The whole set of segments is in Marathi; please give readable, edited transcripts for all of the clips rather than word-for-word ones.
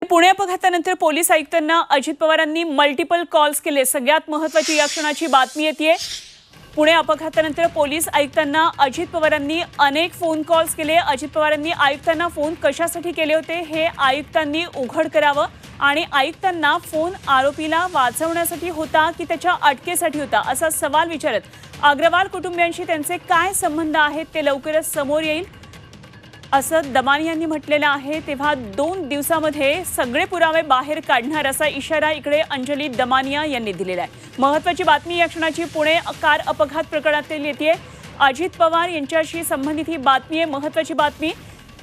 पुणे अपघातानंतर पोलीस आयुक्तांना अजित पवारांनी मल्टिपल कॉल्स केले। सगळ्यात महत्त्वाची या क्षणाची बातमी येते। पुणे अपघातानंतर पोलीस आयुक्तांना अजित पवारांनी अनेक फोन कॉल्स केले। अजित पवारांनी आयुक्तांना फोन कशासाठी केले होते हे आयुक्तांनी उघड करावं आणि आयुक्तांना फोन आरोपीला वाचवण्यासाठी होता की त्याच्या अटकेसाठी होता असा सवाल विचारत अग्रवाल कुटुंबियांशी त्यांचे काय संबंध आहेत ते लवकरच समोर येईल असं दमानी यांनी म्हटलेलं आहे। तेव्हा 2 दिवसांमध्ये सगळे पुरावे बाहेर काढणार असा इशारा इकडे अंजली दमानिया यांनी दिलेला आहे। महत्त्वाची बातमी या क्षणाची पुणे कार अपघात प्रकरणातील येते। अजित पवार यांच्याशी संबंधित ही बातमी आहे। महत्त्वाची बातमी,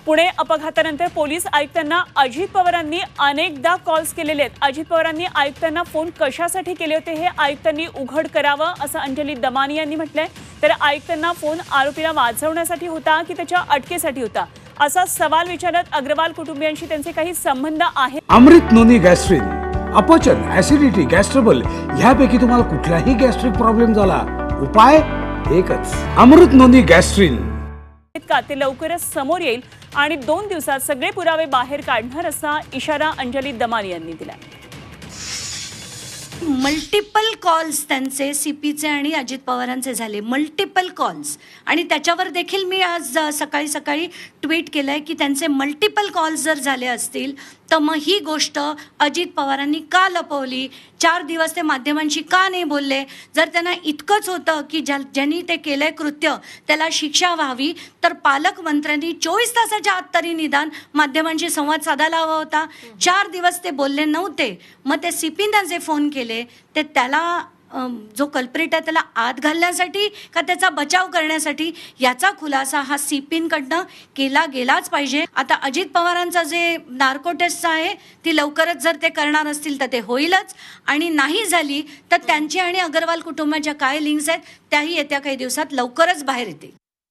पुणे अपघातानंतर पोलीस आयुक्तांना अजित पवारांनी अनेकदा कॉल्स केलेले आहेत। अजित पवारांनी आयुक्तांना फोन कशासाठी केले होते हे आयुक्तांनी उघड करावं असं अंजली दमानी यांनी म्हटलंय। तर आयुक्तांना फोन आरोपीला वाचवण्यासाठी होता की त्याच्या अटकेसाठी होता असा सवाल विचारत अग्रवाल कुटुंबियांशी त्यांचे काही संबंध आहेत। अमृत नोनी गॅस्ट्रिन, अपचन, ऍसिडिटी, गॅस्ट्रबल ह्यापैकी तुम्हाला कुठलाही गॅस्ट्रिक प्रॉब्लेम झाला, उपाय एकच, अमृत नोनी गॅस्ट्रिन। का ते लवकरच समोर येईल आणि 2 दिवसात सगळे पुरावे बाहेर काढणार असा इशारा अंजली दमानी यांनी दिला। मल्टिपल कॉल्स त्यांचे सीपीचे आणि अजित पवारांचे झाले, मल्टिपल कॉल्स, आणि त्याच्यावर देखील मी आज सकाळी ट्विट केलं आहे की त्यांचे मल्टिपल कॉल्स जर झाले असतील तर मग ही गोष्ट अजित पवारांनी का लपवली, 4 दिवस ते माध्यमांशी का नाही बोलले। जर त्यांना इतकंच होतं की ज्यांनी ते केलंय कृत्य त्याला शिक्षा व्हावी तर पालकमंत्र्यांनी 24 तासाच्या आत तरी निदान माध्यमांशी संवाद साधायला हवा होता। 4 दिवस ते बोलले नव्हते, मग ते सीपींना जे फोन केले ते त्याला जो कल्प्रिट आहे त्याला आत घालण्यासाठी का त्याचा बचाव करण्यासाठी याचा खुलासा हा सीपींकडनं केला गेलाच पाहिजे। आता अजित पवारांचा जे नार्को टेस्ट आहे ती लवकरच जर ते करणार असतील तर ते होईलच, आणि नाही झाली तर त्यांची आणि अग्रवाल कुटुंबाच्या काय लिंक्स आहेत त्याही येत्या काही दिवसात लवकरच बाहेर येतील।